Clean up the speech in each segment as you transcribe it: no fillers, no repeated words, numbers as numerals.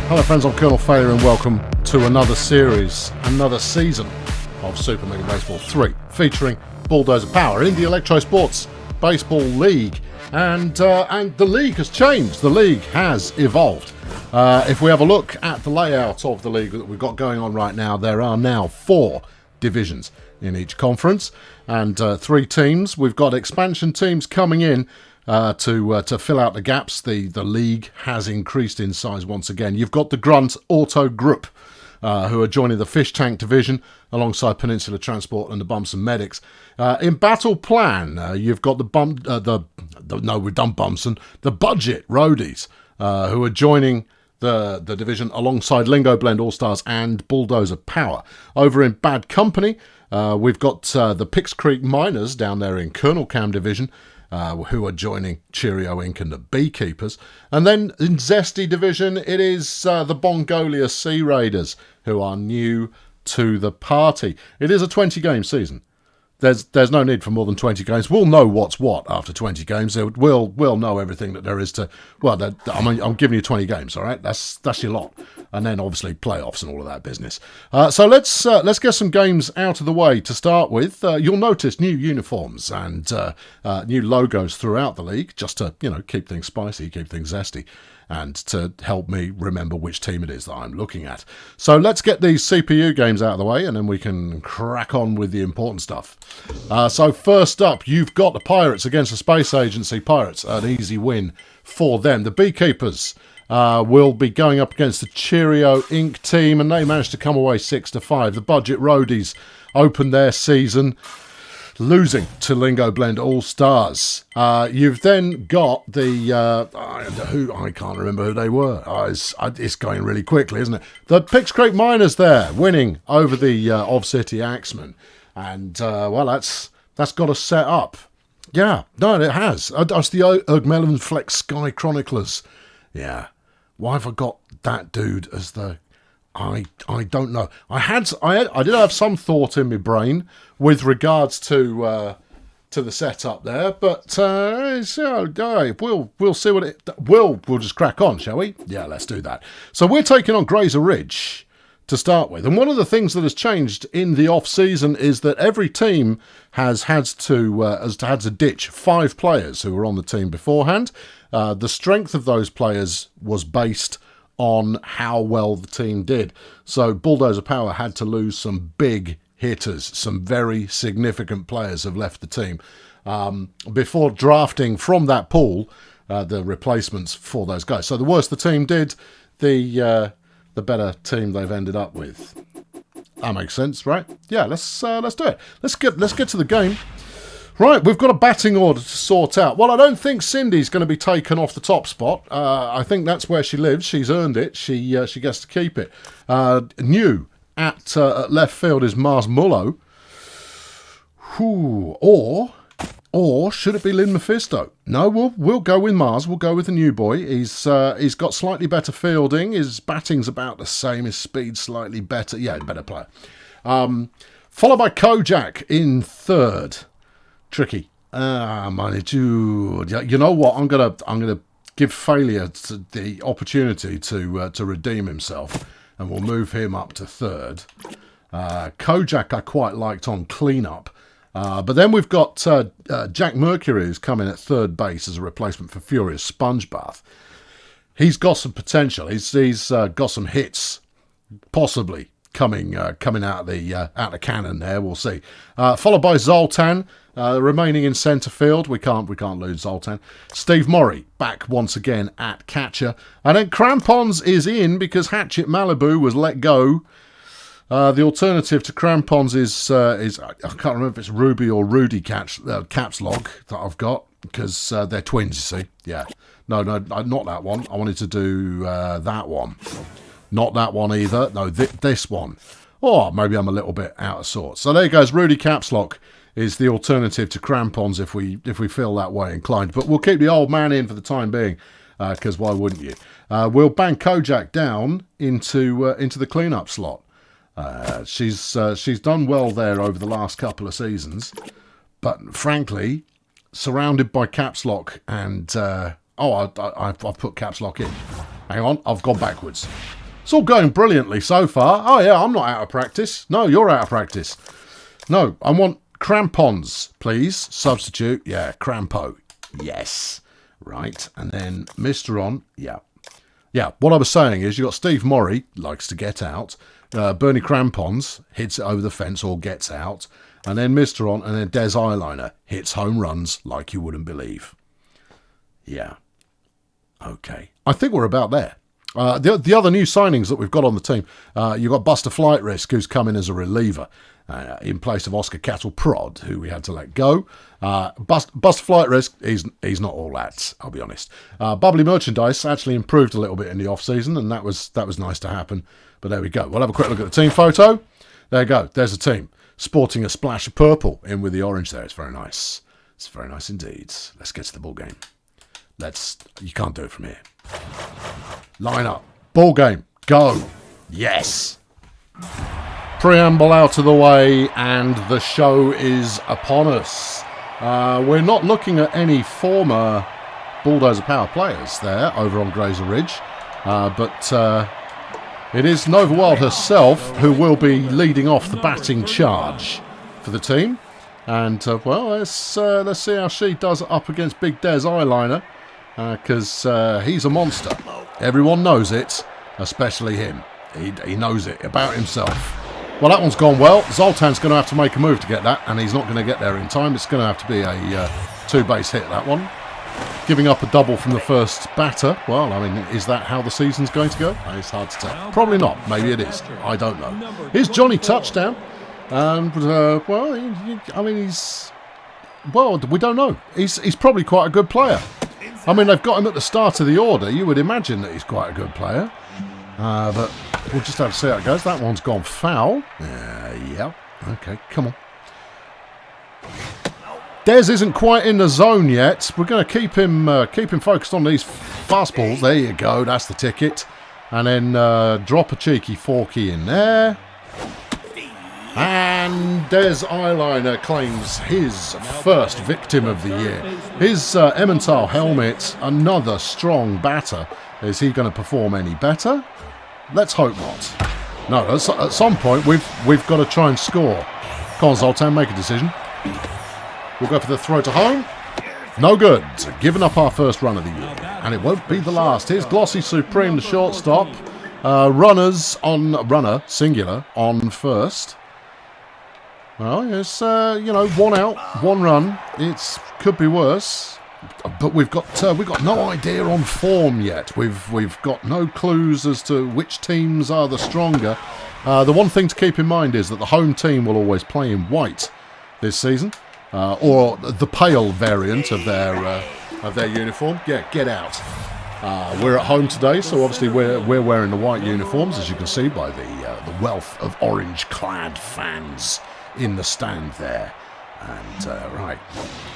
Hello friends, I'm Colonel Failure and welcome to another series, another season of Super Mega Baseball 3 featuring Bulldozer Power in the Electrosports Baseball League. And the league has changed, the league has evolved. If we have a look at the layout of the league that we've got going on right now, there are now 4 divisions in each conference and 3 teams. We've got expansion teams coming in to fill out the gaps. The league has increased in size once again. You've got the Grunt Auto Group, who are joining the Fish Tank Division alongside Peninsula Transport and the Bumps and Medics. In Battle Plan, you've got the Budget Roadies, who are joining the division alongside Lingo Blend All-Stars and Bulldozer Power. Over in Bad Company, we've got the Pix Creek Miners down there in Colonel Cam Division, who are joining Cheerio Inc. and the Beekeepers. And then in Zesty Division, it is the Bongolia Sea Raiders, who are new to the party. It is a 20-game season. There's no need for more than 20 games. We'll know what's what after 20 games. We'll know everything that there is to... Well, I'm giving you 20 games, all right? That's your lot. And then, obviously, playoffs and all of that business. So let's get some games out of the way to start with. You'll notice new uniforms and new logos throughout the league, just to, keep things spicy, keep things zesty, and to help me remember which team it is that I'm looking at. So let's get these CPU games out of the way, and then we can crack on with the important stuff. So first up, you've got the Pirates against the Space Agency. Pirates, an easy win for them. The Beekeepers will be going up against the Cheerio Inc. team, and they managed to come away 6-5. The Budget Roadies opened their season losing to Lingo Blend All-Stars. You've then got the... I can't remember who they were. It's going really quickly, isn't it? The Pix Creek Miners there, winning over the Of-City Axemen. And, that's got us set up. Yeah, no, it has. That's the Ergmelin Flex Sky Chroniclers. Yeah. Why have I got that dude as the... I don't know. I did have some thought in my brain with regards to the setup there, but we'll see what it. We'll just crack on, shall we? Yeah, let's do that. So we're taking on Grazer Ridge to start with, and one of the things that has changed in the off season is that every team has had to ditch 5 players who were on the team beforehand. The strength of those players was based on how well the team did. So Bulldozer Power had to lose some big hitters. Some very significant players have left the team. Before drafting from that pool, the replacements for those guys. So the worse the team did, the better team they've ended up with. That makes sense, right? Yeah, let's do it. Let's get to the game. Right, we've got a batting order to sort out. Well, I don't think Cindy's going to be taken off the top spot. I think that's where she lives. She's earned it. She gets to keep it. New at left field is Mars Mullo. Or should it be Lynn Mephisto? No, we'll go with Mars. We'll go with the new boy. He's got slightly better fielding. His batting's about the same. His speed's slightly better. Yeah, better player. Followed by Kojak in third. Tricky. You know what? I'm gonna give Failure the opportunity to redeem himself, and we'll move him up to third. Kojak I quite liked on cleanup, but then we've got Jack Mercury who's come in at third base as a replacement for Furious Sponge Bath. He's got some potential. He's got some hits, possibly coming out of the cannon there. We'll see. Followed by Zoltan. Remaining in centre field, we can't lose Zoltan. Steve Morey back once again at catcher, and then Crampons is in because Hatchet Malibu was let go. The alternative to Crampons is I can't remember if it's Ruby or Rudy caps log that I've got because they're twins. You see, yeah. No, not that one. I wanted to do that one. Not that one either. No, this one. Or maybe I'm a little bit out of sorts. So there goes. Rudy Caps Lock is the alternative to Crampons if we feel that way inclined. But we'll keep the old man in for the time being, because why wouldn't you? We'll bang Kojak down into the cleanup slot. She's done well there over the last couple of seasons, but frankly, surrounded by Caps Lock and I've put Caps Lock in. Hang on, I've gone backwards. It's all going brilliantly so far. Oh, yeah, I'm not out of practice. No, you're out of practice. No, I want crampons, please. Substitute. Yeah, crampo. Yes. Right. And then Mr. On. Yeah. Yeah, what I was saying is you got Steve Morrie, likes to get out. Bernie Crampons hits it over the fence or gets out. And then Mr. On, and then Des Eyeliner hits home runs like you wouldn't believe. Yeah. Okay. I think we're about there. The other new signings that we've got on the team, you've got Buster Flight Risk, who's come in as a reliever in place of Oscar Cattle Prod, who we had to let go. Buster Flight Risk, he's not all that, I'll be honest. Bubbly Merchandise actually improved a little bit in the off-season, and that was nice to happen. But there we go. We'll have a quick look at the team photo. There you go. There's the team, sporting a splash of purple in with the orange there. It's very nice. It's very nice indeed. Let's get to the ball game. You can't do it from here. Line up. Ball game. Go. Yes. Preamble out of the way, and the show is upon us. We're not looking at any former Bulldozer Power players there over on Grazer Ridge, but it is Nova Wild herself who will be leading off the batting charge for the team. And, well, let's see how she does up against Big Des Eyeliner, because he's a monster. Everyone knows it, especially him. He knows it about himself. Well, that one's gone well. Zoltan's going to have to make a move to get that, and he's not going to get there in time. It's going to have to be a two-base hit, that one. Giving up a double from the first batter. Well, I mean, is that how the season's going to go? It's hard to tell. Probably not. Maybe it is. I don't know. Here's Johnny Touchdown. And, well, I mean, we don't know. He's probably quite a good player. I mean, they've got him at the start of the order. You would imagine that he's quite a good player. But we'll just have to see how it goes. That one's gone foul. Yeah. Okay, come on. Des isn't quite in the zone yet. We're going to keep him focused on these fastballs. There you go. That's the ticket. And then drop a cheeky forky in there. And Des Eyeliner claims his first victim of the year. His Emmental helmet, another strong batter. Is he going to perform any better? Let's hope not. No, at some point we've got to try and score. Come on, Zoltan, make a decision. We'll go for the throw to home. No good. Giving up our first run of the year. And it won't be the last. Here's Glossy Supreme, the shortstop. Runner, singular, on first. Well, it's, one out, one run. It could be worse. But we've got no idea on form yet. We've got no clues as to which teams are the stronger. The one thing to keep in mind is that the home team will always play in white this season, or the pale variant of their uniform. Yeah, get out. We're at home today, so obviously we're wearing the white uniforms, as you can see by the wealth of orange-clad fans in the stand there. And right,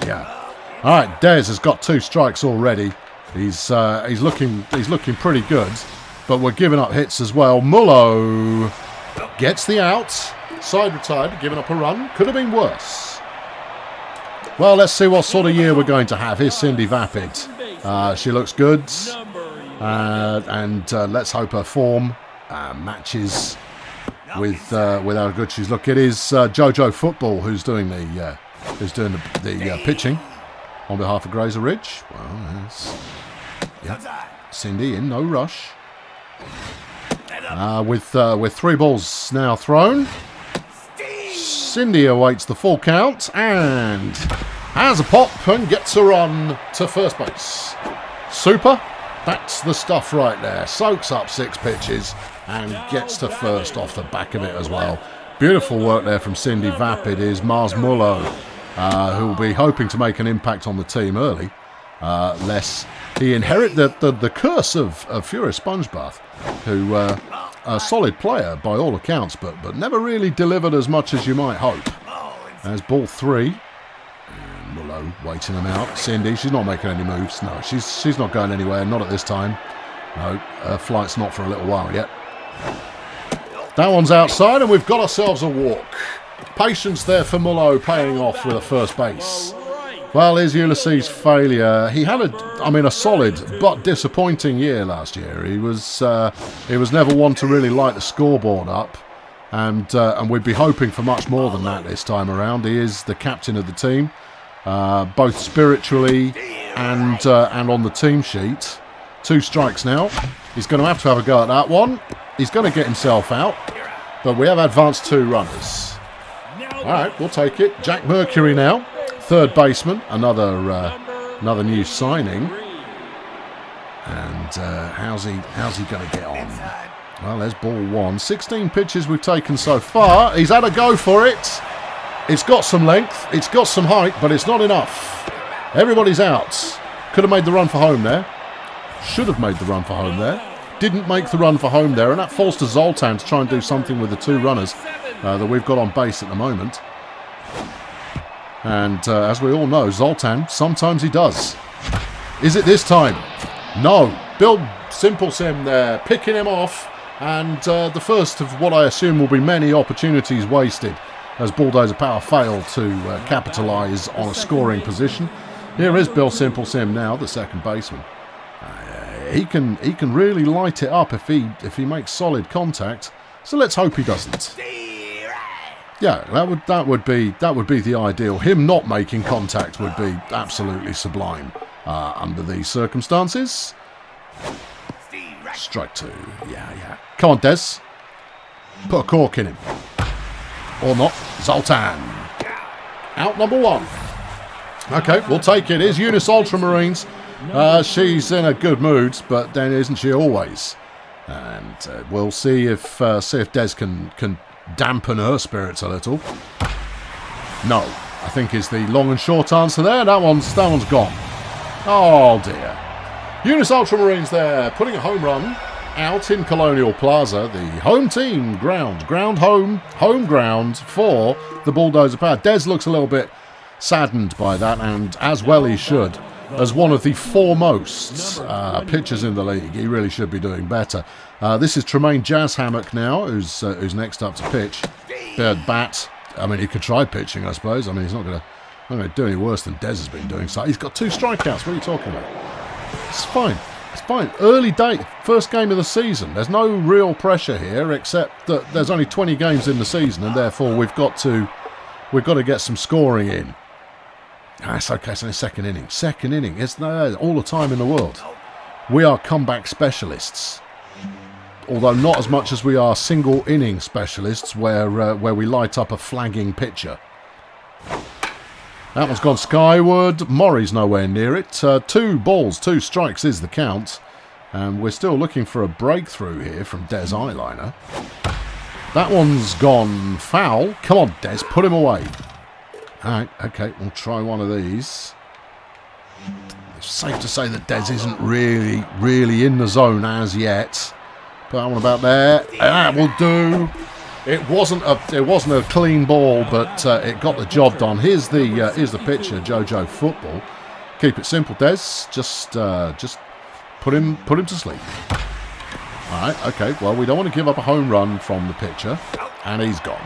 yeah. All right, Des has got 2 strikes already. He's looking pretty good, but we're giving up hits as well. Mullo gets the out, side retired, giving up a run. Could have been worse. Well, let's see what sort of year we're going to have. Here's Cindy Vapid. She looks good, and let's hope her form matches with how good she's looking. It is JoJo Football who's doing the pitching on behalf of Grazer Ridge. Well, yeah, Cindy in, no rush. With 3 balls now thrown, Cindy awaits the full count and has a pop and gets a run to first base. Super. That's the stuff right there. Soaks up 6 pitches and gets to first off the back of it as well. Beautiful work there from Cindy Vapid. Is Mars Mullo, who will be hoping to make an impact on the team early, lest he inherit the curse of Furious Spongebath, who a solid player by all accounts, but never really delivered as much as you might hope. There's ball 3. And Mullo waiting him out. Cindy, she's not making any moves. No, she's not going anywhere. Not at this time. No, her flight's not for a little while yet. That one's outside, and we've got ourselves a walk. Patience there for Mullo, paying off with a first base. Well, here's Ulysses' failure. He had a solid but disappointing year last year. He was never one to really light the scoreboard up, and we'd be hoping for much more than that this time around. He is the captain of the team, both spiritually and on the team sheet. 2 strikes now. He's going to have a go at that one. He's going to get himself out, but we have advanced 2 runners. All right, we'll take it. Jack Mercury now. 3rd baseman, another new signing, and how's he going to get on? Well, there's ball 1. 16 pitches we've taken so far. He's had a go for it. It's got some length, it's got some height, but it's not enough. Everybody's out. Could have made the run for home there. Should have made the run for home there. Didn't make the run for home there, and that falls to Zoltan to try and do something with the 2 runners that we've got on base at the moment. And as we all know, Zoltan, sometimes he does. Is it this time? No. Bill Simple Sim there, picking him off. And the first of what I assume will be many opportunities wasted as Bulldozer Power failed to capitalise on a scoring position. Here is Bill Simple Sim now, the 2nd baseman. He can really light it up if he makes solid contact. So let's hope he doesn't. Yeah, that would be the ideal. Him not making contact would be absolutely sublime under these circumstances. Strike 2. Yeah. Come on, Des. Put a cork in him. Or not. Zoltan. Out number 1. Okay, we'll take it. Here's Eunice Ultramarines. She's in a good mood, but then isn't she always? And we'll see if Des can dampen her spirits a little. No, I think is the long and short answer there. That one's gone. Oh dear. Eunice Ultramarines there, putting a home run out in Colonial Plaza. The home team ground home ground for the Bulldozer Power. Des looks a little bit saddened by that, and as well he should. As one of the foremost pitchers in the league, he really should be doing better. This is Tremaine Jazzhammock now, who's next up to pitch. Third bat. I mean, he could try pitching, I suppose. I mean, he's not going to do any worse than Des has been doing. So he's got 2 strikeouts. What are you talking about? It's fine. It's fine. Early day, first game of the season. There's no real pressure here, except that there's only 20 games in the season, and therefore we've got to get some scoring in. It's okay, it's only second inning. It's all the time in the world. We are comeback specialists. Although not as much as we are single inning specialists where we light up a flagging pitcher. That one's gone skyward. Murray's nowhere near it. 2 balls, 2 strikes is the count. And we're still looking for a breakthrough here from Des Eyeliner. That one's gone foul. Come on, Des, put him away. Alright, okay, we'll try one of these. It's safe to say that Des isn't really in the zone as yet. Put that one about there. That will do. It wasn't a clean ball, but it got the job done. Here's the pitcher, JoJo Football. Keep it simple, Des. Just put him to sleep. Alright, okay, well, we don't want to give up a home run from the pitcher. And he's gone.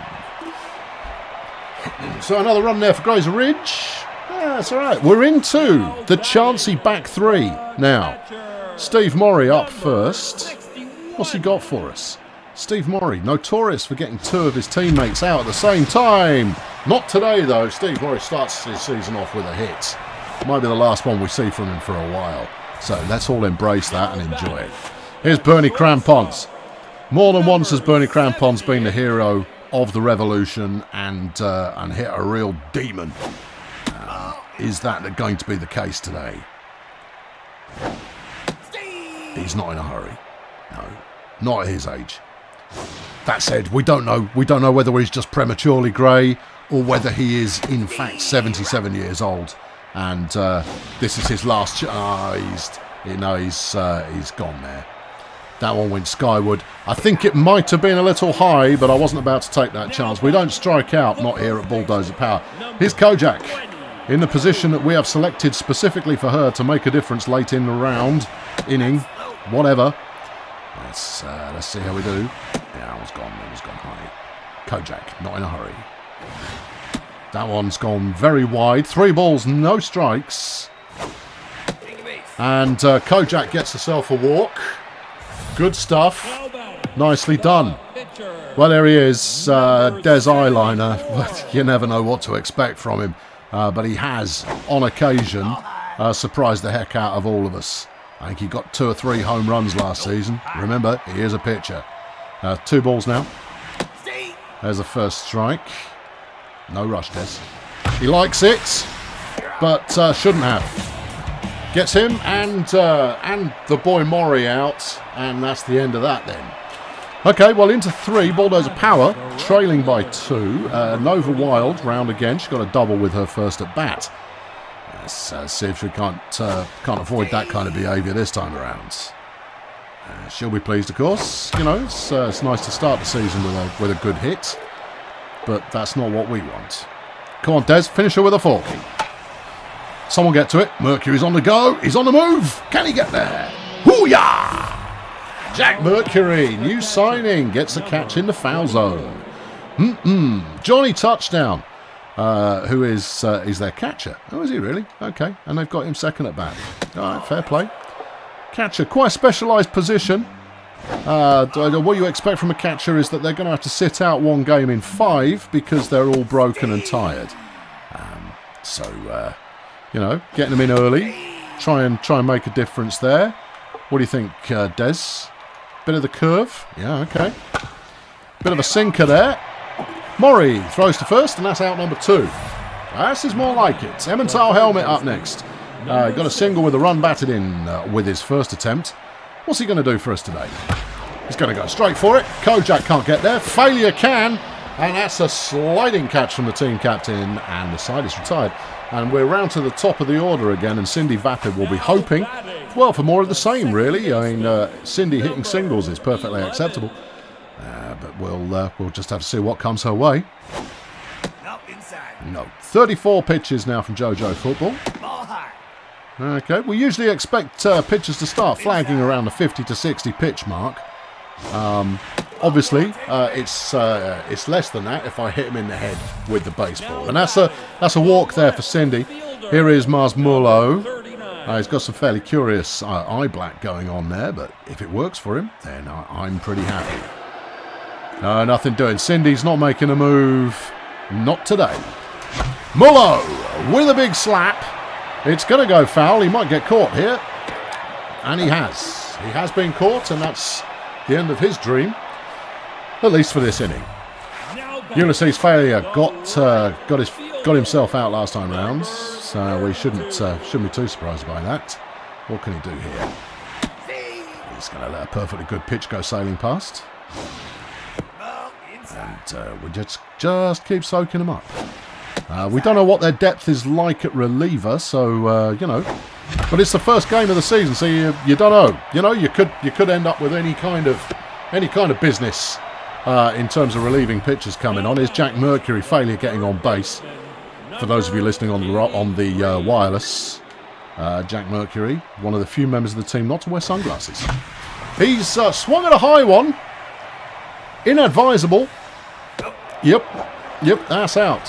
So another run there for Grazer Ridge. Yeah, that's all right. We're into the Chansey back 3 now. Steve Murray up first. What's he got for us? Steve Murray, notorious for getting 2 of his teammates out at the same time. Not today, though. Steve Murray starts his season off with a hit. Might be the last one we see from him for a while. So let's all embrace that and enjoy it. Here's Bernie Crampons. More than once has Bernie Crampons been the hero of the revolution and hit a real demon. Is that going to be the case today? He's not in a hurry. No, not at his age. That said, we don't know whether he's just prematurely grey or whether he is in fact 77 years old and this is his last he's gone there. That one went skyward. I think it might have been a little high, but I wasn't about to take that chance. We don't strike out, not here at Bulldozer Power. Here's Kojak in the position that we have selected specifically for her to make a difference late in the round, inning, whatever. Let's see how we do. Yeah, that was gone high. Kojak, not in a hurry. That one's gone very wide. 3 balls, no strikes. And Kojak gets herself a walk. Good stuff. Nicely done. Well, there he is, Des Eyeliner. But you never know what to expect from him. But he has, on occasion, surprised the heck out of all of us. I think he got 2 or 3 home runs last season. Remember, he is a pitcher. 2 balls now. There's the first strike. No rush, Des. He likes it, but shouldn't have. Gets him and the boy Maury out, and that's the end of that then. Okay, well, into 3, Bulldozer Power, trailing by 2. Nova Wild, round again. She's got a double with her first at bat. Let's see if she can't avoid that kind of behaviour this time around. She'll be pleased, of course. You know, it's nice to start the season with a good hit, but that's not what we want. Come on, Des, finish her with a 4. Someone get to it. Mercury's on the go. He's on the move. Can he get there? Hoo-yah! Jack Mercury, new signing, gets a catch in the foul zone. Johnny Touchdown, who is their catcher. Oh, is he really? Okay, and they've got him second at bat. All right, fair play. Catcher, quite a specialised position. What you expect from a catcher is that they're going to have to sit out 1 game in 5 because they're all broken and tired. You know, getting them in early, try and make a difference there. What do you think, Des? Bit of the curve? Yeah, okay. Bit of a sinker there. Maury throws to first, and that's out number 2. This is more like it. Emmental Helmet up next. Got a single with a run batted in with his first attempt. What's he going to do for us today? He's going to go straight for it. Kojak can't get there. Failure can. And that's a sliding catch from the team captain, and the side is retired. And we're round to the top of the order again, and Cindy Vapid will be hoping, well, for more of the same, really. I mean, Cindy hitting singles is perfectly acceptable. But we'll just have to see what comes her way. No. 34 pitches now from JoJo Football. Okay, we usually expect pitchers to start flagging around the 50 to 60 pitch mark. Obviously, it's less than that if I hit him in the head with the baseball. And that's a walk there for Cindy. Here is Mars Mullo. He's got some fairly curious eye black going on there, but if it works for him, then I'm pretty happy. Nothing doing. Cindy's not making a move. Not today. Mullo with a big slap. It's going to go foul. He might get caught here. And he has. He has been caught, and that's the end of his dream. At least for this inning. Ulysses Failure got himself out last time round, so we shouldn't be too surprised by that. What can he do here? He's going to let a perfectly good pitch go sailing past, and we just keep soaking them up. We don't know what their depth is like at reliever, so you know. But it's the first game of the season, so you don't know. You know, you could end up with any kind of business in terms of relieving pitchers coming on. Here's Jack Mercury, Failure getting on base. For those of you listening on the wireless, Jack Mercury, one of the few members of the team not to wear sunglasses. He's swung at a high one. Inadvisable. Yep, that's out.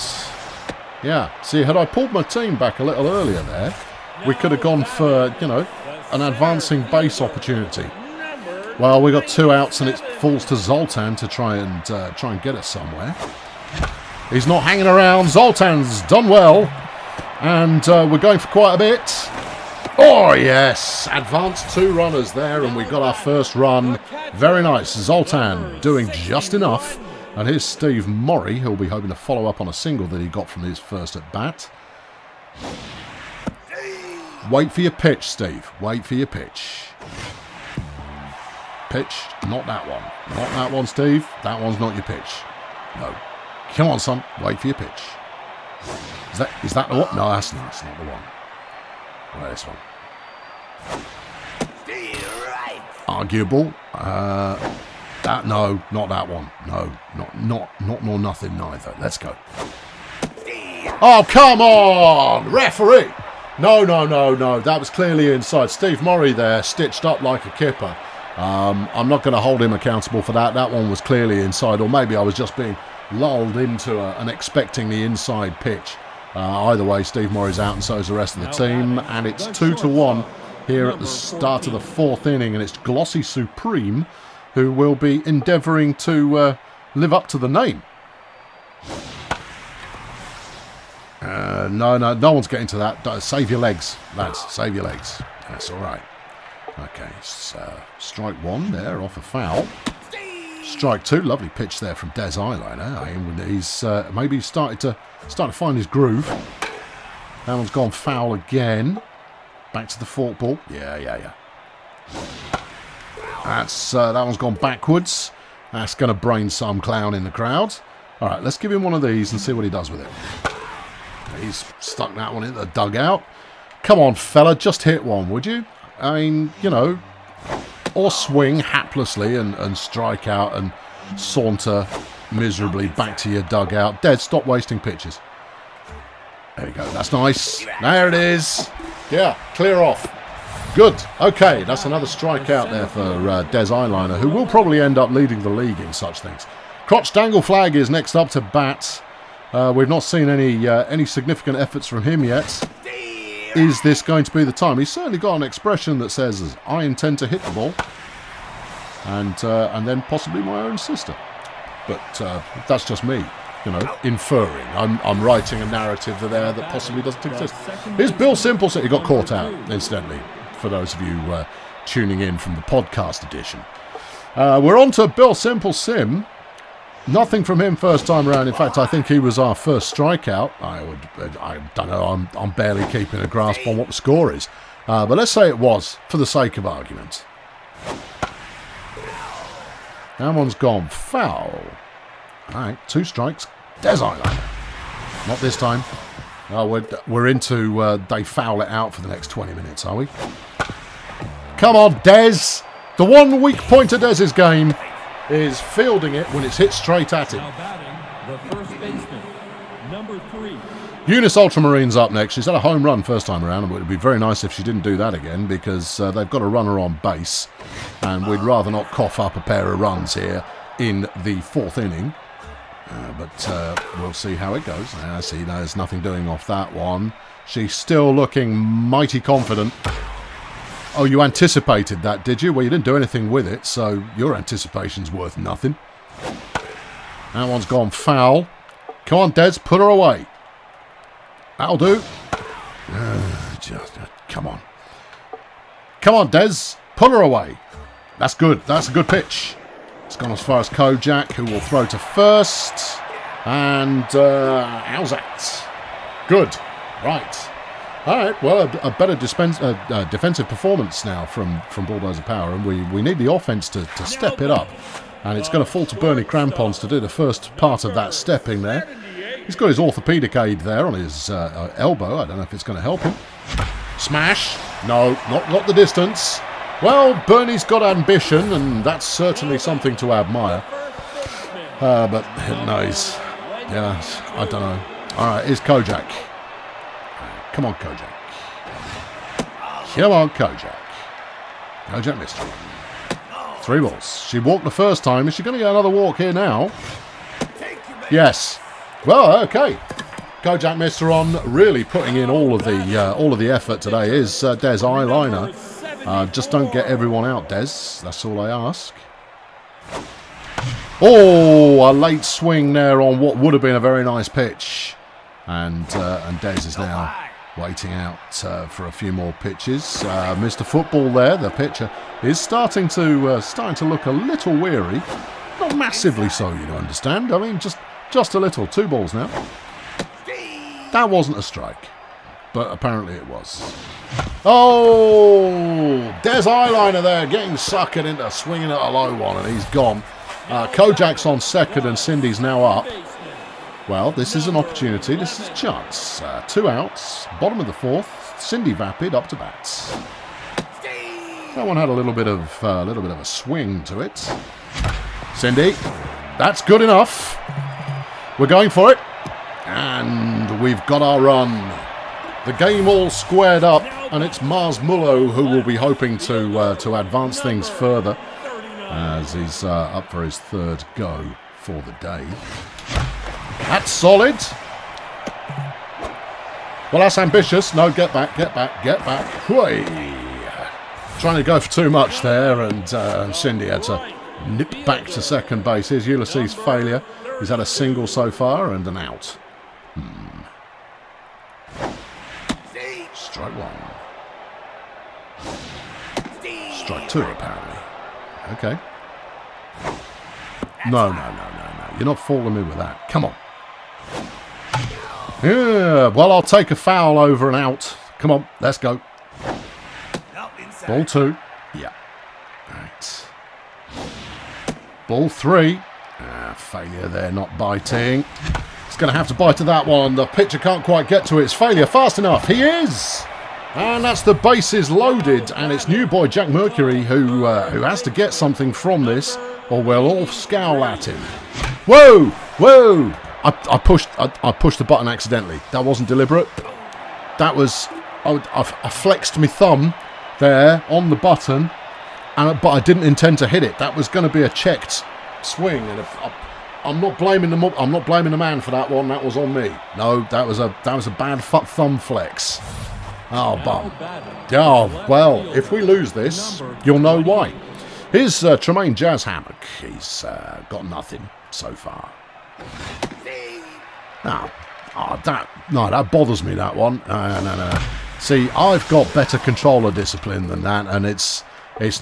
Yeah, see, had I pulled my team back a little earlier there, we could have gone for, you know, an advancing base opportunity. Well, we got 2 outs, and it falls to Zoltan to try and get us somewhere. He's not hanging around. Zoltan's done well, and we're going for quite a bit. Oh yes, advanced 2 runners there, and we got our first run. Very nice. Zoltan doing just enough. And here's Steve Maury, who'll be hoping to follow up on a single that he got from his first at bat. Wait for your pitch, Steve. Wait for your pitch. Pitch, not that one. Not that one, Steve. That one's not your pitch. No. Come on, son. Wait for your pitch. Is that the one? No, that's not the one. Where's this one? Arguable. No, not that one. No, not nor nothing neither. Let's go. Oh, come on, referee! No. That was clearly inside. Steve Maury there, stitched up like a kipper. I'm not going to hold him accountable for that. That one was clearly inside, or maybe I was just being lulled into an expecting the inside pitch. Either way, Steve Morey's out and so is the rest of the team. And it's 2-1 here at the start of the 4th inning. And it's Glossy Supreme who will be endeavouring to live up to the name. No one's getting to that. Save your legs, lads. Save your legs. That's all right. Okay, strike 1 there off a foul. Strike 2, lovely pitch there from Des Eyeliner. He's maybe started to find his groove. That one's gone foul again. Back to the forkball. Yeah. That one's gone backwards. That's going to brain some clown in the crowd. All right, let's give him one of these and see what he does with it. He's stuck that one in the dugout. Come on, fella, just hit one, would you? I mean, you know, or swing haplessly and strike out and saunter miserably back to your dugout. Dead, stop wasting pitches. There you go, that's nice. There it is. Yeah, clear off. Good. Okay, that's another strikeout there for Des Eyeliner, who will probably end up leading the league in such things. Crotch Dangle Flag is next up to bat. We've not seen any significant efforts from him yet. Is this going to be the time? He's certainly got an expression that says, I intend to hit the ball. And then possibly my own sister. But that's just me, you know, inferring. I'm writing a narrative there that possibly doesn't exist. Here's Bill Simpleson. He got caught out, incidentally, for those of you tuning in from the podcast edition. We're on to Bill Simple Sim. Nothing from him first time around. In fact, I think he was our first strikeout. I don't know. I'm barely keeping a grasp on what the score is. But let's say it was, for the sake of argument. That one's gone foul. All right, 2 strikes. Des Eyeliner. Not this time. We're into they foul it out for the next 20 minutes, are we? Come on, Des. The one weak point of Des's game is fielding it when it's hit straight at him. Now batting, the first baseman, number 3. Eunice Ultramarines up next. She's had a home run first time around, and it would be very nice if she didn't do that again, because they've got a runner on base, and we'd rather not cough up a pair of runs here in the 4th inning. But we'll see how it goes. I see there's nothing doing off that one. She's still looking mighty confident. Oh, you anticipated that, did you? Well, you didn't do anything with it, so your anticipation's worth nothing. That one's gone foul. Come on, Des, put her away. That'll do. Come on. Come on, Des, put her away. That's good. That's a good pitch. It's gone as far as Kojak, who will throw to first. And how's that? Good. Right. All right, well, a better defensive performance now from Bulldozer Power, and we need the offense to step it up. And it's going to fall to Bernie Crampons to do the first part of that stepping there. He's got his orthopedic aid there on his elbow. I don't know if it's going to help him. Smash. No, not the distance. Well, Bernie's got ambition, and that's certainly something to admire. But no, I don't know. All right, here's Kojak. Come on, Kojak. Come on, Kojak. Kojak missed one. 3 balls. She walked the first time. Is she going to get another walk here now? Yes. Well, okay. Kojak missed her on. Really putting in all of the effort today is Des Eyeliner. Just don't get everyone out, Des. That's all I ask. Oh, a late swing there on what would have been a very nice pitch, and Des is now waiting out for a few more pitches. Mr. Football there, the pitcher, is starting to look a little weary. Not massively so, you understand. I mean, just a little. 2 balls now. That wasn't a strike, but apparently it was. Oh, Des Eyeliner there getting suckered into swinging at a low one, and he's gone. Kojak's on second, and Cindy's now up. Well, this is an opportunity. This is a chance. 2 outs, bottom of the 4th. Cindy Vapid up to bat. That one had a little bit of a swing to it. Cindy, that's good enough. We're going for it, and we've got our run. The game all squared up, and it's Mars Mullo who will be hoping to advance things further as he's up for his 3rd go for the day. That's solid. Well, that's ambitious. No, get back, get back, get back. Whey! Trying to go for too much there, and Cindy had to nip back to second base. Here's Ulysses' failure. He's had a single so far and an out. Strike one. Strike two, apparently. Okay. No. You're not fooling me with that. Come on. Yeah, well, I'll take a foul over an out. Come on, let's go. Ball two. Yeah. Right. Ball three. Failure there, not biting. He's going to have to bite to that one. The pitcher can't quite get to it. It's failure fast enough. He is. And that's the bases loaded. And it's new boy Jack Mercury who has to get something from this, or we'll all scowl at him. Whoa! Whoa! I pushed the button accidentally. That wasn't deliberate. That was... I flexed my thumb there on the button, but I didn't intend to hit it. That was going to be a checked swing, and I'm not blaming the man for that one. That was on me. No, that was a bad thumb flex. Oh, bum. Oh, well, if we lose this, you'll know why. Here's Tremaine Jazzhammock. He's got nothing so far. That bothers me, that one. No. See, I've got better controller discipline than that, and it's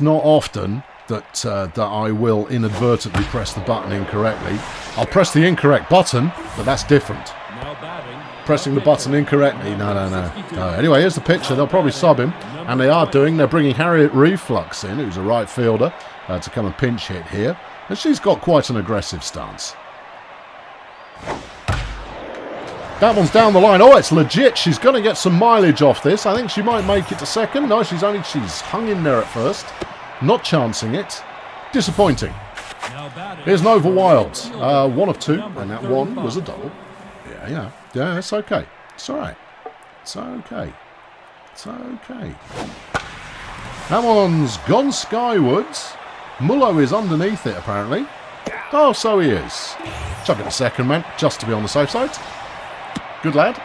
not often that I will inadvertently press the button incorrectly. I'll press the incorrect button, but that's different. Pressing the button incorrectly, no. Anyway, here's the pitcher. They'll probably sub him, and they are doing. They're bringing Harriet Reflux in, who's a right fielder, to come and pinch hit here, and she's got quite an aggressive stance. That one's down the line. Oh, it's legit. She's going to get some mileage off this. I think she might make it to second. No, she's hung in there at first. Not chancing it. Disappointing. Here's Nova Wild. 1 of 2, and that one was a double. Yeah, it's okay. It's all right. It's okay. That one's gone skywards. Mullo is underneath it, apparently. Oh, so he is. Chuck it a second, man, just to be on the safe side. Good lad.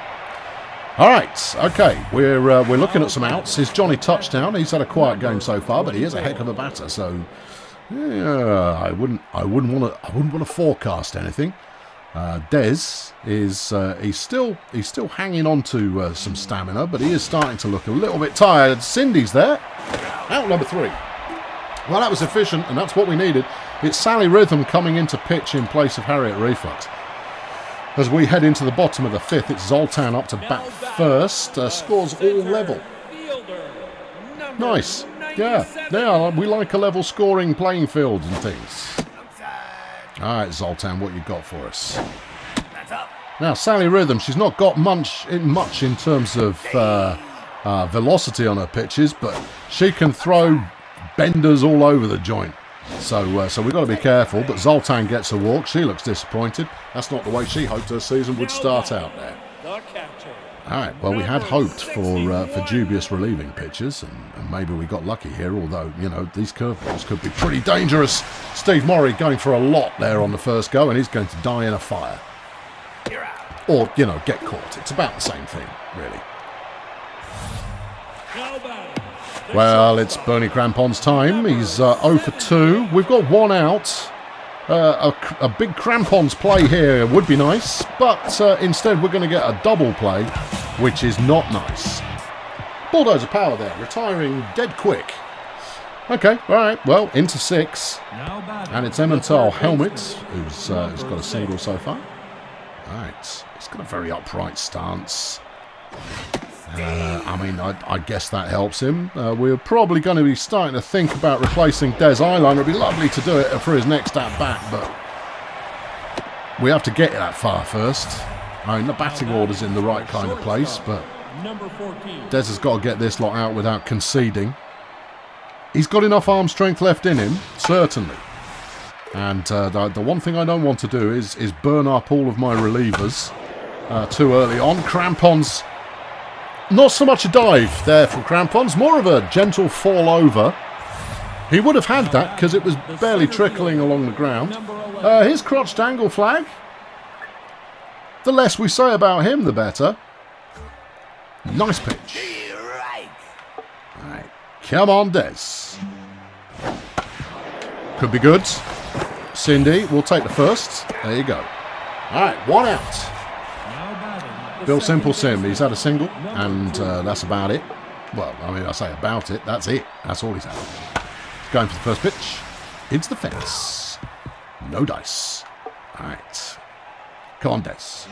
All right, okay. We're looking at some outs. Here's Johnny Touchdown. He's had a quiet game so far, but he is a heck of a batter. So, yeah, I wouldn't want to forecast anything. Dez is he's still hanging on to some stamina, but he is starting to look a little bit tired. Cindy's there. Out number 3. Well, that was efficient, and that's what we needed. It's Sally Rhythm coming into pitch in place of Harriet Reflux. As we head into the bottom of the 5th, it's Zoltan up to bat first. Scores all level. Nice. Yeah, we like a level scoring playing field and things. All right, Zoltan, what you got for us? Now, Sally Rhythm, she's not got much in terms of velocity on her pitches, but she can throw benders all over the joint. So we've got to be careful, but Zoltan gets a walk. She looks disappointed. That's not the way she hoped her season would start out there. All right, well, we had hoped for dubious relieving pitchers, and maybe we got lucky here, although, these curveballs could be pretty dangerous. Steve Morey going for a lot there on the first go, and he's going to die in a fire. Or, get caught. It's about the same thing, really. Well, it's Bernie Crampon's time. He's 0 for 2. We've got 1 out. A big Crampons play here would be nice, but instead we're going to get a double play, which is not nice. Bulldozer Power there, retiring dead quick. Okay, all right, well, into 6. And it's Emmental Helmet, who's got a single so far. All right, he's got a very upright stance. I guess that helps him. We're probably going to be starting to think about replacing Des Eiler. It'd be lovely to do it for his next at-bat, but we have to get that far first. The batting order's in the right kind of place, but Des has got to get this lot out without conceding. He's got enough arm strength left in him, certainly. And the one thing I don't want to do is burn up all of my relievers too early on. Crampons... Not so much a dive there from Crampons, more of a gentle fall over. He would have had that because it was barely trickling along the ground. His crotched angle flag. The less we say about him, the better. Nice pitch. Alright, come on, Des. Could be good. Cindy will take the first. There you go. Alright, 1 out. Bill Simple Sim, he's had a single, and that's about it. Well, I mean, I say about it, that's it. That's all he's had. He's going for the first pitch. Into the fence. No dice. Alright. Come on, Des.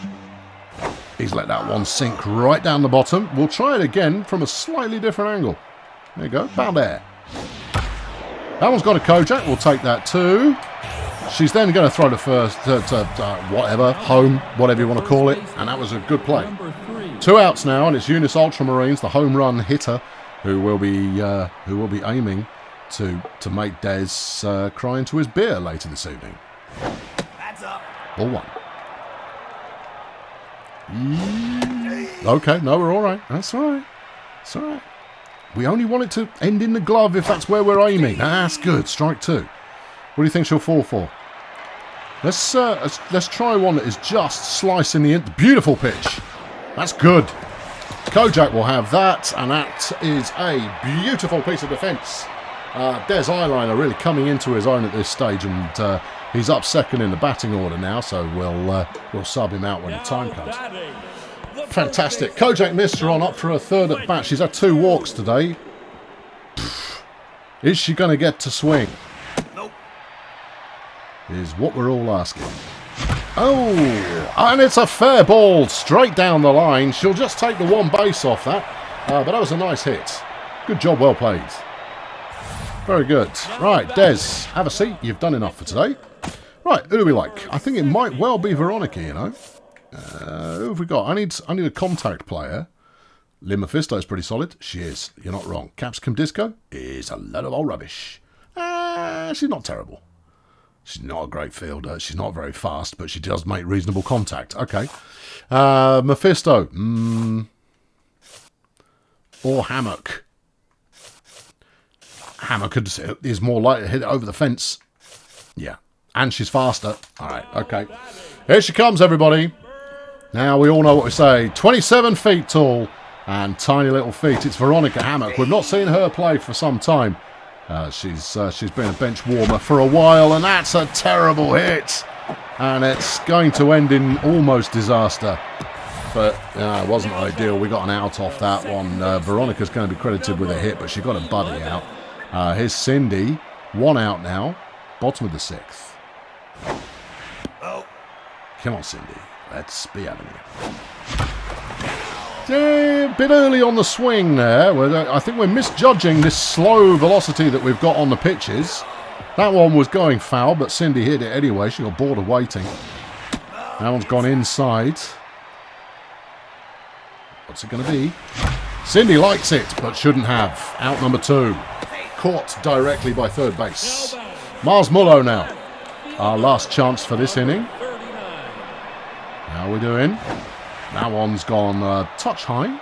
He's let that one sink right down the bottom. We'll try it again from a slightly different angle. There you go, about there. That one's got a Kojak, we'll take that too. She's then going to throw the first, whatever, home, whatever you want to call it, and that was a good play. 2 outs now, and it's Eunice Ultramarines, the home run hitter, who will be aiming to make Des cry into his beer later this evening. That's up. Ball 1. Okay, no, we're all right. That's all right. It's all right. We only want it to end in the glove if that's where we're aiming. That's good. Strike 2. What do you think she'll fall for? Let's try one that is just slicing the beautiful pitch. That's good. Kojak will have that, and that is a beautiful piece of defence. Des Eyeliner really coming into his own at this stage, and he's up second in the batting order now, so we'll sub him out when the time comes. Fantastic. Kojak missed her on up for her third at bat. She's had 2 walks today. Is she going to get to swing? Nope. Is what we're all asking. Oh, and it's a fair ball straight down the line. She'll just take the 1 base off that. But that was a nice hit. Good job, well played. Very good. Right, Des, have a seat. You've done enough for today. Right, who do we like? I think it might well be Veronica, you know. Who have we got? I need a contact player. Lynn Mephisto's pretty solid. She is. You're not wrong. Capsicum Disco is a lot of old rubbish. She's not terrible. She's not a great fielder. She's not very fast, but she does make reasonable contact. Okay. Mephisto. Or Hammock. Hammock is more likely to hit it over the fence. Yeah. And she's faster. All right. Okay. Here she comes, everybody. Now we all know what we say. 27 feet tall and tiny little feet. It's Veronica Hammock. We've not seen her play for some time. She's been a bench warmer for a while, and that's a terrible hit. And it's going to end in almost disaster. But it wasn't ideal. We got an out off that one. Veronica's going to be credited with a hit, but she got a buddy out. Here's Cindy. 1 out now. Bottom of the 6th. Oh. Come on, Cindy. Let's be having it. A bit early on the swing there. I think we're misjudging this slow velocity that we've got on the pitches. That one was going foul, but Cindy hit it anyway. She got bored of waiting. That one's gone inside. What's it going to be? Cindy likes it, but shouldn't have. Out number 2. Caught directly by third base. Mars Mullo now. Our last chance for this inning. How are we doing? That one's gone touch high.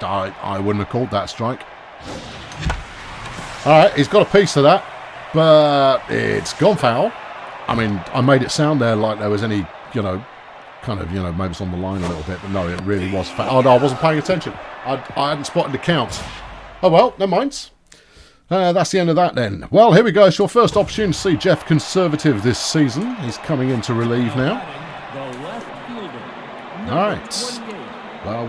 I wouldn't have called that strike. Alright, he's got a piece of that, but it's gone foul. I mean, I made it sound there like there was any, maybe it's on the line a little bit, but no, it really was foul. Oh, no, I wasn't paying attention. I hadn't spotted the count. Oh, well, never mind. That's the end of that then. Well, here we go. It's your first opportunity to see Jeff Conservative this season. He's coming in to relieve now. All right. Well,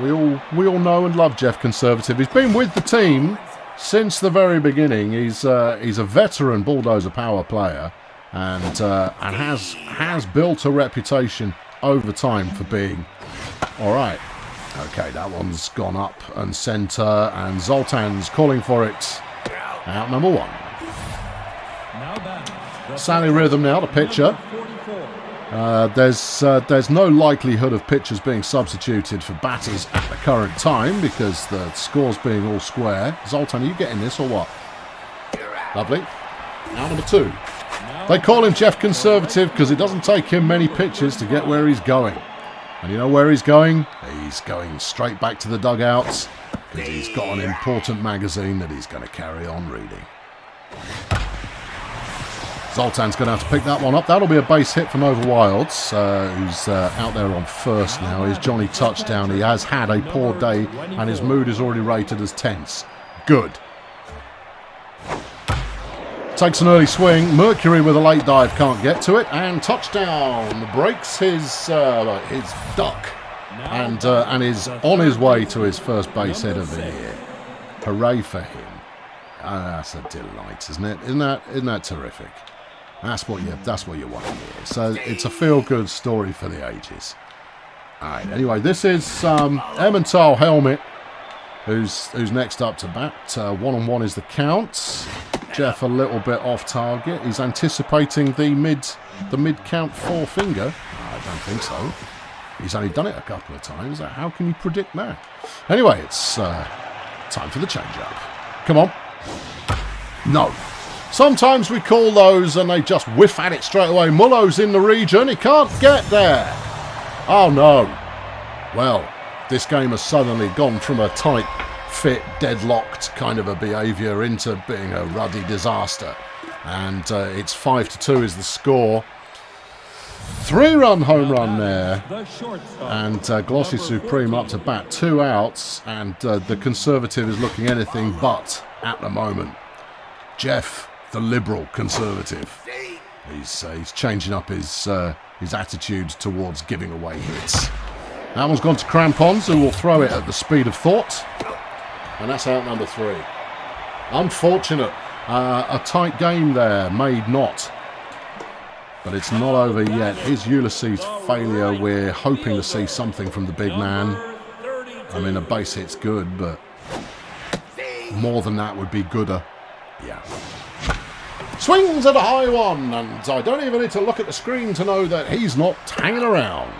we all know and love Jeff Conservative. He's been with the team since the very beginning. He's a veteran Bulldozer Power player, and has built a reputation over time for being all right. Okay, that one's gone up and centre, and Zoltan's calling for it. Out number 1. Sally Rhythm now, the pitcher. There's no likelihood of pitchers being substituted for batters at the current time because the score's being all square. Zoltan, are you getting this or what? Lovely. Out number 2. They call him Jeff Conservative because it doesn't take him many pitches to get where he's going. And you know where he's going? He's going straight back to the dugouts because he's got an important magazine that he's going to carry on reading. Zoltan's going to have to pick that one up. That'll be a base hit from Over Wilds, who's out there on first now. He's Johnny Touchdown. He has had a poor day, and his mood is already rated as tense. Good. Takes an early swing. Mercury with a late dive can't get to it, and Touchdown breaks his duck, and is on his way to his first base hit of the year. Hooray for him! That's a delight, isn't it? Isn't that terrific? That's what you want to hear. So it's a feel-good story for the ages. All right. Anyway, this is Emmental Helmet, who's next up to bat. 1-on-1 is the count. Jeff a little bit off target. He's anticipating the mid count four-finger. I don't think so. He's only done it a couple of times. How can you predict that? Anyway, it's time for the change-up. Come on. No. Sometimes we call those and they just whiff at it straight away. Mullo's in the region. He can't get there. Oh, no. Well, this game has suddenly gone from a tight, fit, deadlocked kind of a behaviour into being a ruddy disaster. And it's 5-2 is the score. 3-run home run there. And Glossy Supreme up to bat. 2 outs. And the Conservative is looking anything but at the moment. Jeff, the Liberal Conservative. He's changing up his attitude towards giving away hits. That one's gone to Crampons, who will throw it at the speed of thought. And that's out number 3. Unfortunate. A tight game there, made not. But it's not over yet. His Ulysses failure, we're hoping to see something from the big man. I mean, a base hit's good, but more than that would be gooder. Yeah. Swings at a high one, and I don't even need to look at the screen to know that he's not hanging around.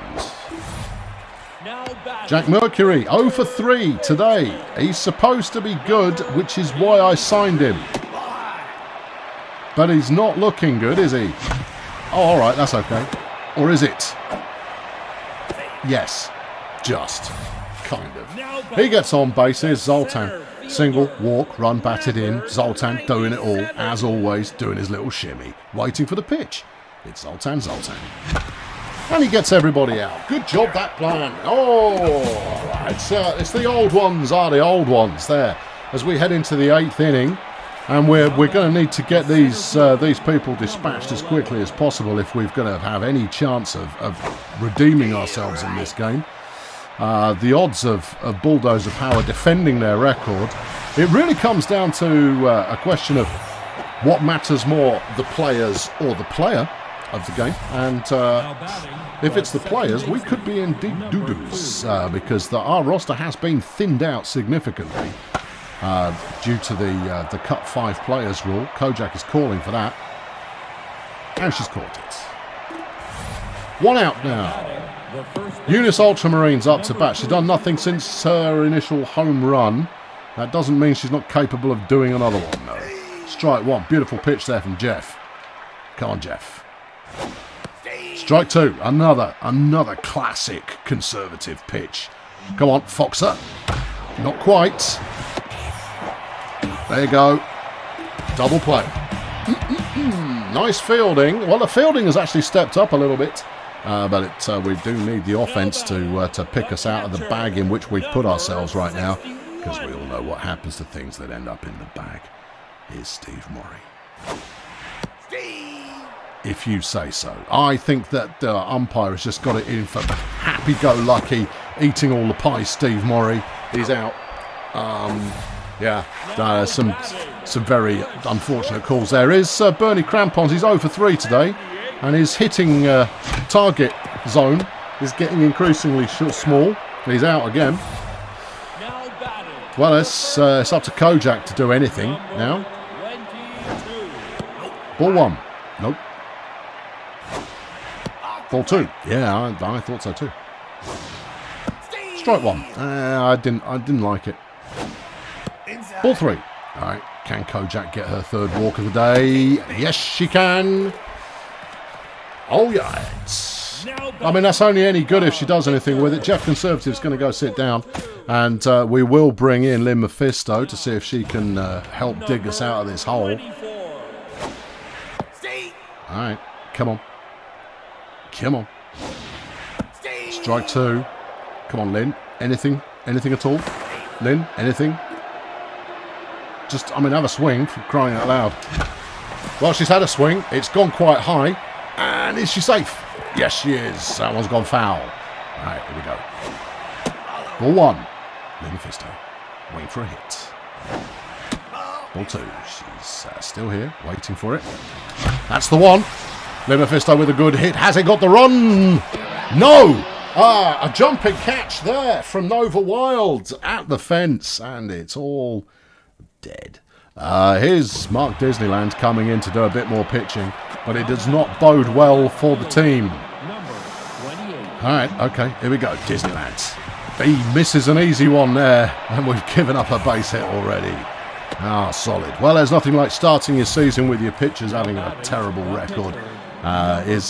Jack Mercury, 0 for 3 today. He's supposed to be good, which is why I signed him. But he's not looking good, is he? Oh, all right, that's okay. Or is it? Yes, just kind of. He gets on bases. Zoltan, single, walk, run, batted in. Zoltan doing it all, as always, doing his little shimmy, waiting for the pitch. It's Zoltan. And he gets everybody out. Good job, that plan. Oh, it's the old ones, the old ones there. As we head into the 8th inning, and we're going to need to get these people dispatched as quickly as possible if we're going to have any chance of redeeming ourselves in this game. The odds of Bulldozer Power defending their record, it really comes down to a question of what matters more, the players or the player of the game. And if it's the players, we could be in deep doo-doos because our roster has been thinned out significantly due to the cut 5 players rule. Kojak is calling for that. And she's caught it. 1 out now. Eunice Ultramarines up to bat. She's done nothing since her initial home run. That doesn't mean she's not capable of doing another one, though. Strike 1. Beautiful pitch there from Jeff. Come on, Jeff. Strike 2. Another classic Conservative pitch. Come on, Foxer. Not quite. There you go. Double play. Nice fielding. Well, the fielding has actually stepped up a little bit. But we do need the offense to pick us out of the bag in which we've put ourselves right now, because we all know what happens to things that end up in the bag. Here's Steve Murray. If you say so. I think that the umpire has just got it in for happy-go-lucky, eating all the pie, Steve Murray. He's out. Some very unfortunate calls there. Is Bernie Crampons. He's 0 for 3 today. And his hitting target zone is getting increasingly small. He's out again. Well, it's up to Kojak to do anything now. Ball 1. Nope. Ball 2. Yeah, I thought so too. Strike 1. I didn't like it. Ball 3. All right. Can Kojak get her 3rd walk of the day? Yes, she can. Oh, yes. I mean, that's only any good if she does anything with it. Jeff Conservative's going to go sit down. And we will bring in Lynn Mephisto to see if she can help dig us out of this hole. All right, come on. Come on. Strike 2. Come on, Lynn. Anything? Anything at all? Lynn, anything? Just, I mean, have a swing, for crying out loud. Well, she's had a swing. It's gone quite high. And is she safe? Yes, she is. That one's gone foul. All right, here we go. Ball 1. Lynn Mephisto. Waiting for a hit. Ball 2. She's still here, waiting for it. That's the one. Lynn Mephisto with a good hit. Has it got the run? No! A jumping catch there from Nova Wild at the fence. And it's all dead. Here's Mark Disneyland coming in to do a bit more pitching. But it does not bode well for the team. Alright, okay, here we go. Disneyland. He misses an easy one there. And we've given up a base hit already. Ah, solid. Well, there's nothing like starting your season with your pitchers having a terrible record. Is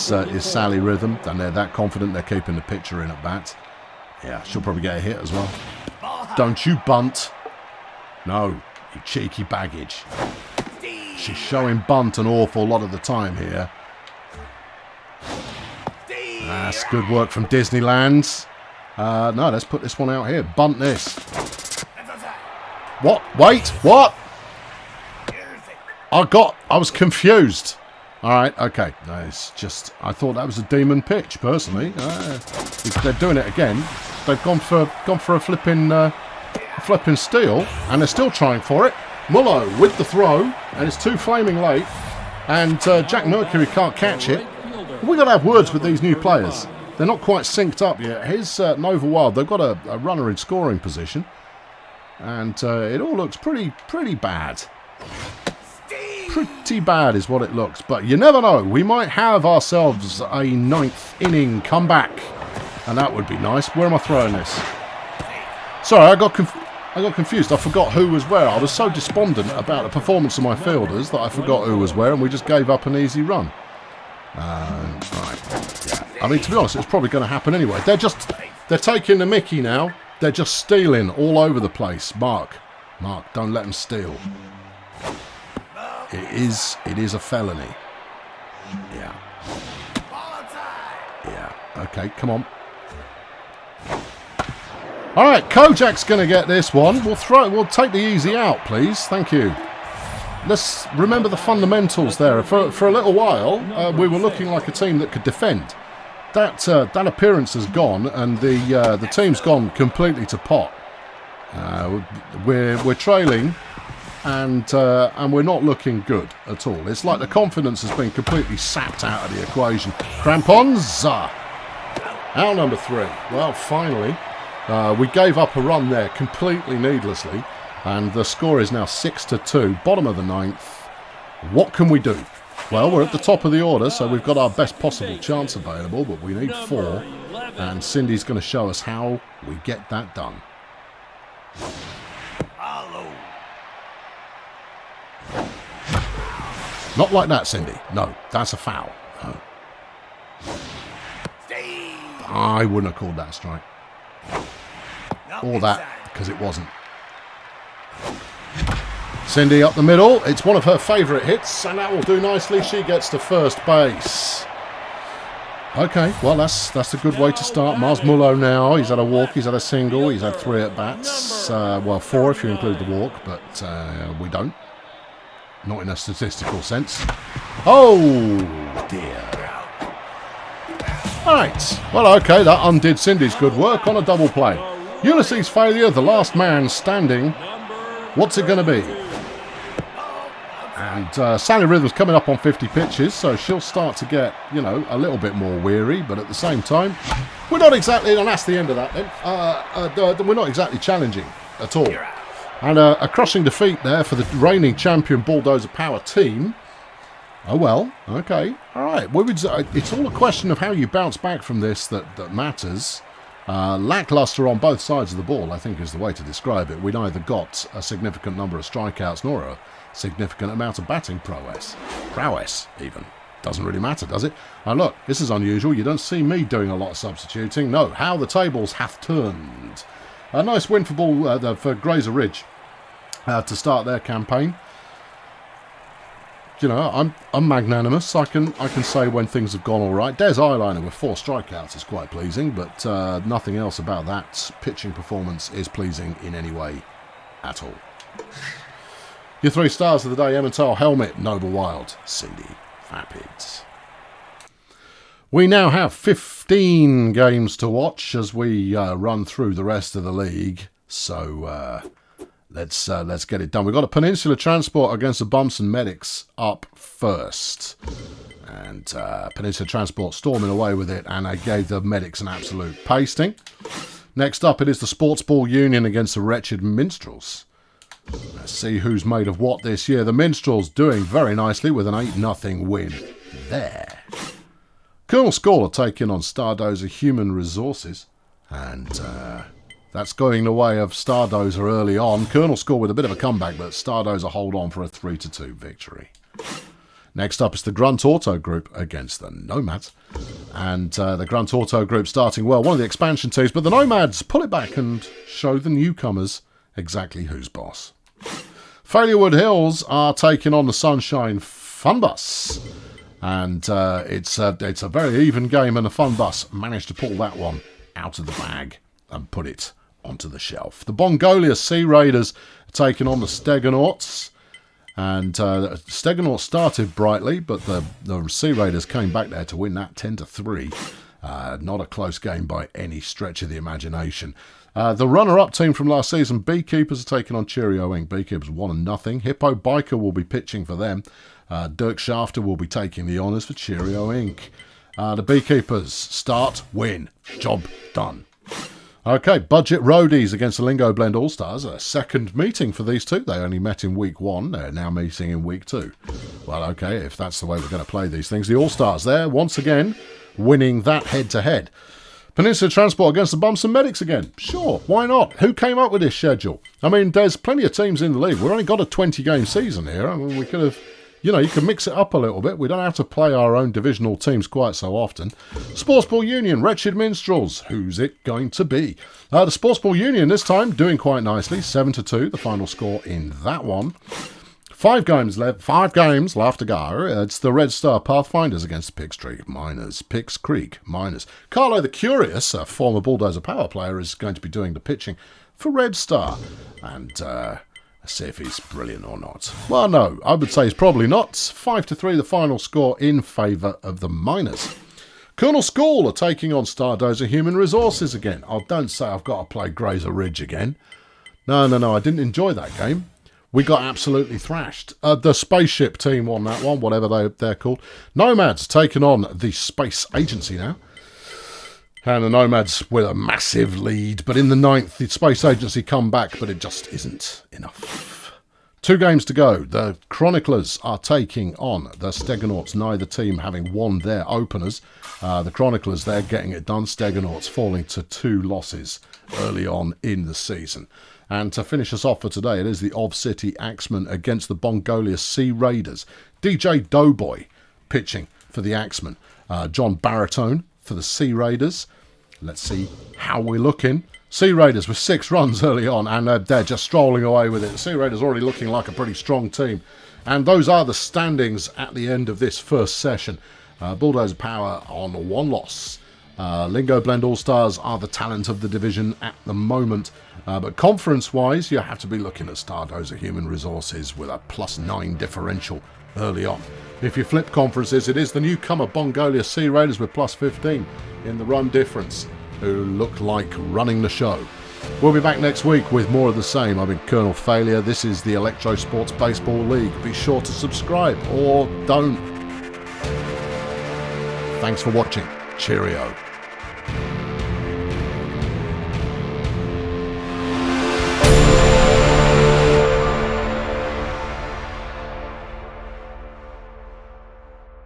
Sally Rhythm, and they're that confident they're keeping the pitcher in at bat. Yeah, she'll probably get a hit as well. Don't you bunt. No, you cheeky baggage. She's showing bunt an awful lot of the time here. That's good work from Disneyland. No, let's put this one out here. Bunt this. What? Wait, what? I was confused. All right, okay. No, it's just, I thought that was a demon pitch, personally. If they're doing it again. They've gone for a flipping steal, and they're still trying for it. Mullo with the throw, and it's too flaming late, and Jack Mercury can't catch it. We've got to have words with these new players. They're not quite synced up yet. Here's Nova Wild. They've got a runner in scoring position, and it all looks pretty bad. Pretty bad is what it looks, but you never know. We might have ourselves a 9th inning comeback, and that would be nice. Where am I throwing this? Sorry, I got confused. I forgot who was where. I was so despondent about the performance of my fielders that I forgot who was where, and we just gave up an easy run. Right. Yeah. I mean, to be honest, it's probably going to happen anyway. They're taking the mickey now. They're just stealing all over the place. Mark, don't let them steal. It is a felony. Yeah. Yeah. Okay, come on. All right, Kojak's going to get this one. We'll take the easy out, please. Thank you. Let's remember the fundamentals there. For a little while, we were looking like a team that could defend. That appearance has gone, and the team's gone completely to pot. We're trailing. And we're not looking good at all. It's like the confidence has been completely sapped out of the equation. Crampons! Out number 3. Well, finally, we gave up a run there completely needlessly. And the score is now 6-2, bottom of the 9th. What can we do? Well, we're at the top of the order, so we've got our best possible chance available, but we need 4. And Cindy's going to show us how we get that done. Not like that, Cindy. No, that's a foul. No. I wouldn't have called that a strike. Or that, because it wasn't. Cindy up the middle. It's one of her favourite hits, and that will do nicely. She gets to first base. Okay, well, that's a good way to start. Mars Mullo now. He's had a walk. He's had a single. He's had 3 at-bats. Well, 4 if you include the walk, but we don't. Not in a statistical sense. Oh, dear. All right. Well, okay, that undid Cindy's good work on a double play. Ulysses' failure, the last man standing. What's it going to be? And Sally Rhythm's coming up on 50 pitches, so she'll start to get, a little bit more weary. But at the same time, we're not exactly, and that's the end of that then, we're not exactly challenging at all. And a crushing defeat there for the reigning champion Bulldozer Power team. Oh well, okay, all right. It's all a question of how you bounce back from this that matters. Lackluster on both sides of the ball, I think, is the way to describe it. We neither got a significant number of strikeouts nor a significant amount of batting prowess. Prowess, even. Doesn't really matter, does it? Now look, this is unusual. You don't see me doing a lot of substituting. No, how the tables have turned. A nice win for Grazer Ridge to start their campaign. You know, I'm magnanimous. I can say when things have gone all right. Des Eyeliner with 4 strikeouts is quite pleasing, but nothing else about that pitching performance is pleasing in any way at all. Your 3 stars of the day: Emmental, Helmet, Noble Wild, Cindy, Rapids. We now have 15 games to watch as we run through the rest of the league. So let's get it done. We've got a Peninsula Transport against the Bumson Medics up first. And Peninsula Transport storming away with it, and they gave the Medics an absolute pasting. Next up, it is the Sports Ball Union against the Wretched Minstrels. Let's see who's made of what this year. The Minstrels doing very nicely with an 8-0 win there. Colonel Scholar taking on Stardozer Human Resources. And that's going the way of Stardozer early on. Colonel Scholar with a bit of a comeback, but Stardozer hold on for a 3-2 victory. Next up is the Grunt Auto Group against the Nomads. And the Grunt Auto Group starting well. One of the expansion teams, but the Nomads pull it back and show the newcomers exactly who's boss. Failurewood Hills are taking on the Sunshine Fun Bus. And it's a very even game, and the Fun Bus managed to pull that one out of the bag and put it onto the shelf. The Bongolia Sea Raiders are taking on the Steganauts. And Steganauts started brightly, but the Sea Raiders came back there to win that 10-3. Not a close game by any stretch of the imagination. The runner-up team from last season, Beekeepers, are taking on Cheerio Inc. Beekeepers 1-0. Hippo Biker will be pitching for them. Dirk Shafter will be taking the honours for Cheerio Inc. The Beekeepers start, win, job done. Okay, Budget Roadies against the Lingo Blend All-Stars. A second meeting for these two. They only met in week 1. They're now meeting in week 2. Well, okay, if that's the way we're going to play these things. The All-Stars there, once again, winning that head-to-head. Peninsula Transport against the Bumson Medics again. Sure, why not? Who came up with this schedule? I mean, there's plenty of teams in the league. We've only got a 20-game season here. I mean, we could have... You know, you can mix it up a little bit. We don't have to play our own divisional teams quite so often. Sports Ball Union, Wretched Minstrels. Who's it going to be? The Sports Ball Union this time doing quite nicely. 7-2, the final score in that one. 5 games left to go. It's the Red Star Pathfinders against the Picks Creek Miners. Carlo the Curious, a former Bulldozer Power player, is going to be doing the pitching for Red Star. And... see if he's brilliant or not. Well, no, I would say he's probably not. 5-3 the final score in favour of the Miners. Colonel School are taking on Stardozer Human Resources again. Oh, don't say I've got to play Grazer Ridge again. No, I didn't enjoy that game. We got absolutely thrashed. The Spaceship team won that one, whatever they're called. Nomads taking on the Space Agency now. And the Nomads with a massive lead. But in the 9th, the Space Agency come back, but it just isn't enough. 2 games to go. The Chroniclers are taking on the Steganauts, neither team having won their openers. The Chroniclers, they're getting it done. Steganauts falling to 2 losses early on in the season. And to finish us off for today, it is the Of City Axemen against the Bongolia Sea Raiders. DJ Doughboy pitching for the Axemen. John Baritone for the Sea Raiders. Let's see how we're looking. Sea Raiders with 6 runs early on, and they're just strolling away with it. The Sea Raiders already looking like a pretty strong team. And those are the standings at the end of this first session. Bulldozer Power on 1 loss. Lingo Blend All-Stars are the talent of the division at the moment. But conference-wise, you have to be looking at Stardozer Human Resources with a +9 differential early on. If you flip conferences, it is the newcomer Bongolia Sea Raiders with +15 in the run difference, who look like running the show. We'll be back next week with more of the same. I've been Colonel Failure. This is the Electrosports Baseball League. Be sure to subscribe or don't. Thanks for watching. Cheerio.